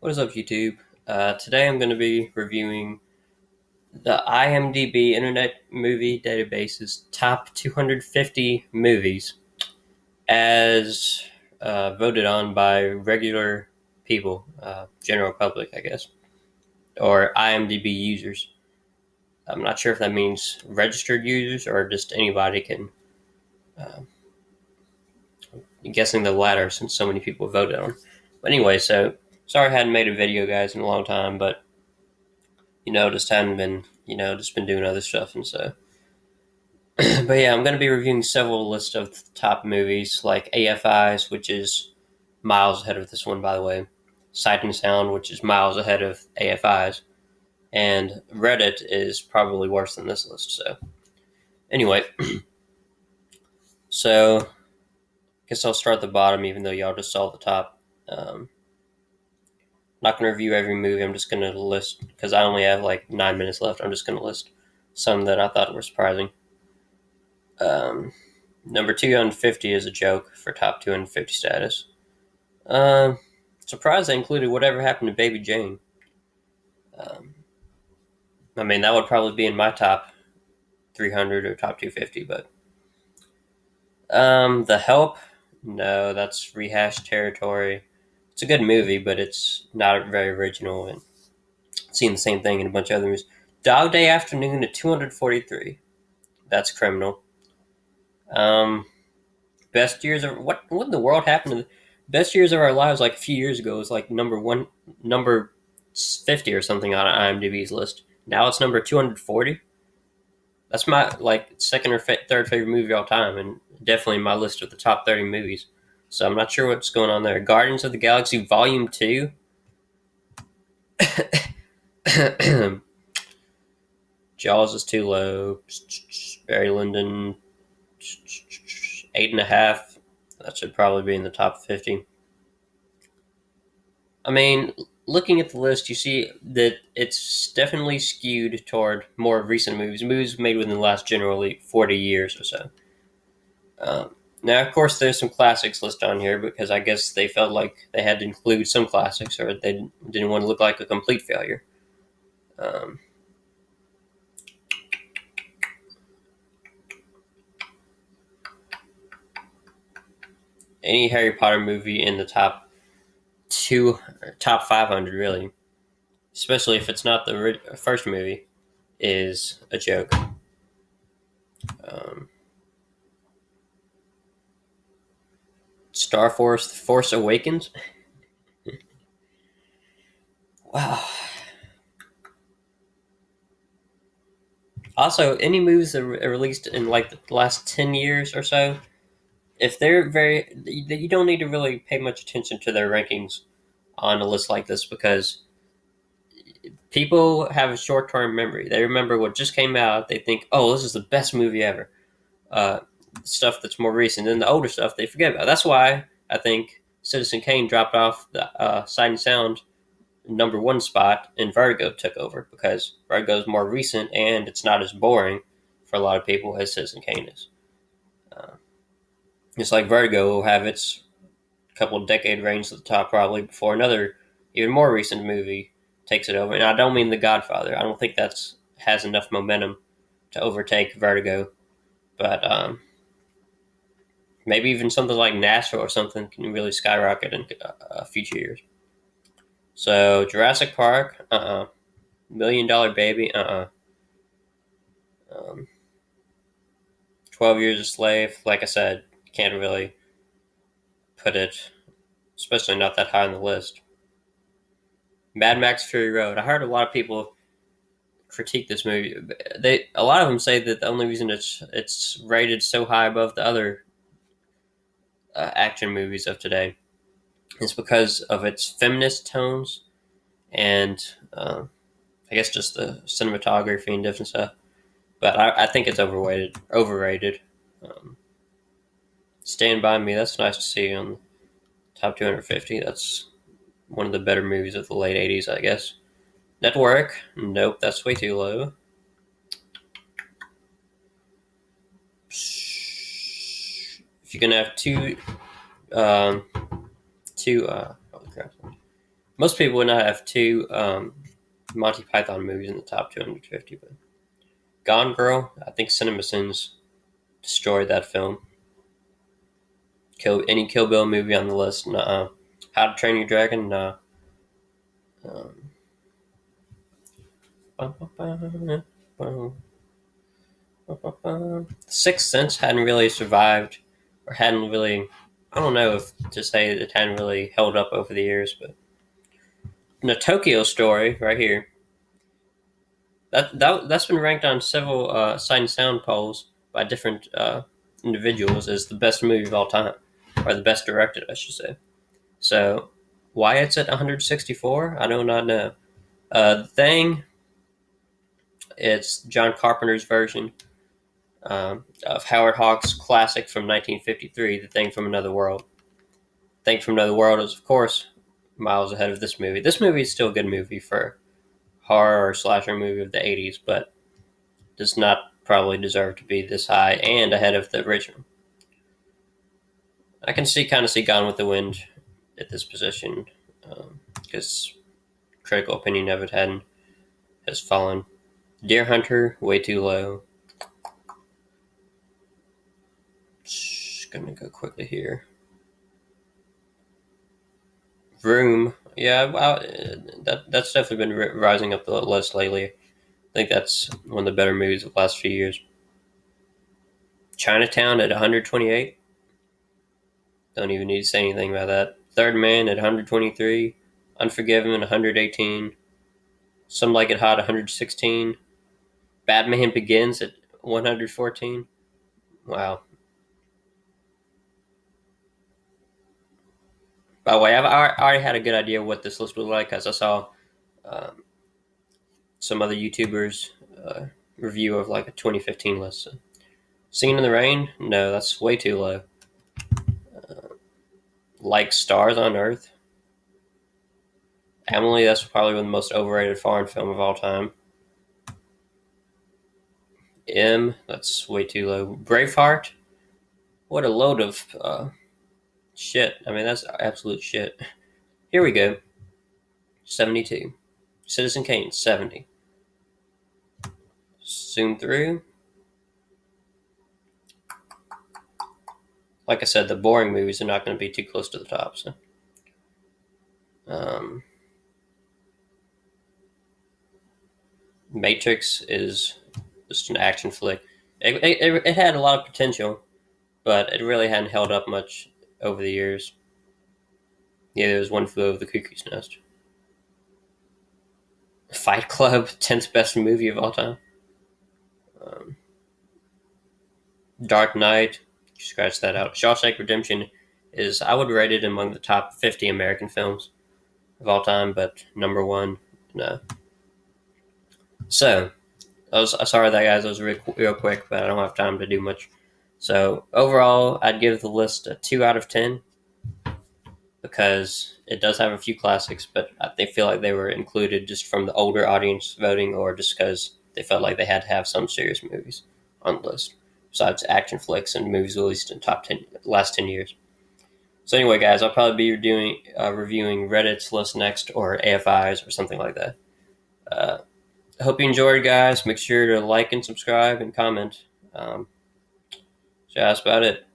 What is up, YouTube? Today I'm going to be reviewing the IMDb Internet Movie Database's top 250 movies as voted on by regular people, general public, I guess, or IMDb users. I'm not sure if that means registered users or just anybody can. Uh, I'm guessing the latter since so many people voted on. But anyway, so sorry I hadn't made a video, guys, in a long time, but just hadn't been, just been doing other stuff and so. But yeah, I'm going to be reviewing several lists of top movies like AFI's, which is miles ahead of this one, by the way. Sight and Sound, which is miles ahead of AFI's. And Reddit is probably worse than this list. So, anyway, so I guess I'll start at the bottom, even though y'all just saw the top. Not going to review every movie. I'm just going to list, because I only have like 9 minutes left. I'm just going to list some that I thought were surprising. Number 250 is a joke for top 250 status. Surprised they included Whatever Happened to Baby Jane. I mean, that would probably be in my top 300 or top 250, but The Help, no, that's rehashed territory. It's a good movie, but it's not very original, and seeing the same thing in a bunch of other movies. Dog Day Afternoon at 243. That's criminal. Um, Best years of what in the world happened to the best years of our lives like a few years ago was like number 50 or something on IMDb's list. Now it's number 240. That's my like second or third favorite movie of all time, and definitely my list of the top 30 movies. So I'm not sure what's going on there. Guardians of the Galaxy Volume 2. Jaws is too low. Barry Lyndon 8.5. That should probably be in the top 50. I mean, looking at the list, you see that it's definitely skewed toward more recent movies made within the last generally 40 years or so. Now, of course, there's some classics listed on here because I guess they felt like they had to include some classics or they didn't want to look like a complete failure. Um, any Harry Potter movie in the top 500, really, especially if it's not the first movie, is a joke. Um, Star Force: The Force Awakens. Wow. Also, any movies that are released in like the last 10 years or so, if they're you don't need to really pay much attention to their rankings on a list like this because people have a short term memory. They remember what just came out. They think, oh, this is the best movie ever. Uh, Stuff that's more recent. And the older stuff they forget about. That's why I think Citizen Kane dropped off the Sight and Sound number one spot and Vertigo took over because Vertigo is more recent and it's not as boring for a lot of people as Citizen Kane is. Uh, it's like Vertigo will have its couple of decade reigns at the top probably before another even more recent movie takes it over. And I don't mean The Godfather. I don't think that's has enough momentum to overtake Vertigo, but maybe even something like Nashville or something can really skyrocket in future years. So Jurassic Park, Million Dollar Baby, um, 12 Years a Slave, like I said, can't really put it, especially not that high on the list. Mad Max Fury Road. I heard a lot of people critique this movie. A lot of them say that the only reason it's rated so high above the other action movies of today is because of its feminist tones and I guess just the cinematography and different stuff. But I think it's overrated. Um, Stand By Me, that's nice to see on the top 250. That's one of the better movies of the late 80s, I guess. Network, nope, that's way too low. If you're gonna have two, holy crap, Most people would not have two Monty Python movies in the top 250, but Gone Girl, I think CinemaSins destroyed that film. Any Kill Bill movie on the list? Nuh-uh. How to Train Your Dragon? Nah. Um, Sixth Sense hadn't really survived, or hadn't really. I don't know if to say it hadn't really held up over the years, but the Tokyo Story right here. That's been ranked on several Sight and Sound polls by different individuals as the best movie of all time, or the best directed, I should say. So, why it's at 164, I do not know. The Thing, it's John Carpenter's version of Howard Hawks' classic from 1953, The Thing from Another World. Thing from Another World is, of course, miles ahead of this movie. This movie is still a good movie for horror or slasher movie of the 80s, but does not probably deserve to be this high and ahead of the original. I can kind of see Gone with the Wind at this position because critical opinion of it has fallen. Deer Hunter, way too low. Just gonna go quickly here. Room, yeah, that's definitely been rising up the list lately. I think that's one of the better movies of the last few years. Chinatown at 128. Don't even need to say anything about that. Third Man at 123. Unforgiven at 118. Some Like It Hot 116. Batman Begins at 114. Wow. By the way, I already had a good idea what this list would look like, as I saw um, some other YouTubers review of like a 2015 list. So, Singing in the Rain? No, that's way too low. Like Stars on Earth? Emily, that's probably one of the most overrated foreign film of all time. That's way too low. Braveheart? What a load of shit. I mean, that's absolute shit. Here we go. 72. Citizen Kane, 70. Zoom through. Like I said, the boring movies are not going to be too close to the top. So, Matrix is just an action flick. It had a lot of potential, but it really hadn't held up much over the years. Yeah, there was One Flew Over the Cuckoo's Nest. Fight Club, 10th best movie of all time. Dark Knight, scratch that out. Shawshank Redemption is, I would rate it among the top 50 American films of all time, but number one, no. So, sorry that guys, that was real quick, but I don't have time to do much. So, overall, I'd give the list a 2 out of 10 because it does have a few classics, but they feel like they were included just from the older audience voting or just because they felt like they had to have some serious movies on the list, besides action flicks and movies released in last 10 years. So anyway, guys, I'll probably be reviewing Reddit's list next or AFI's or something like that. I hope you enjoyed, guys. Make sure to like and subscribe and comment. So that's about it.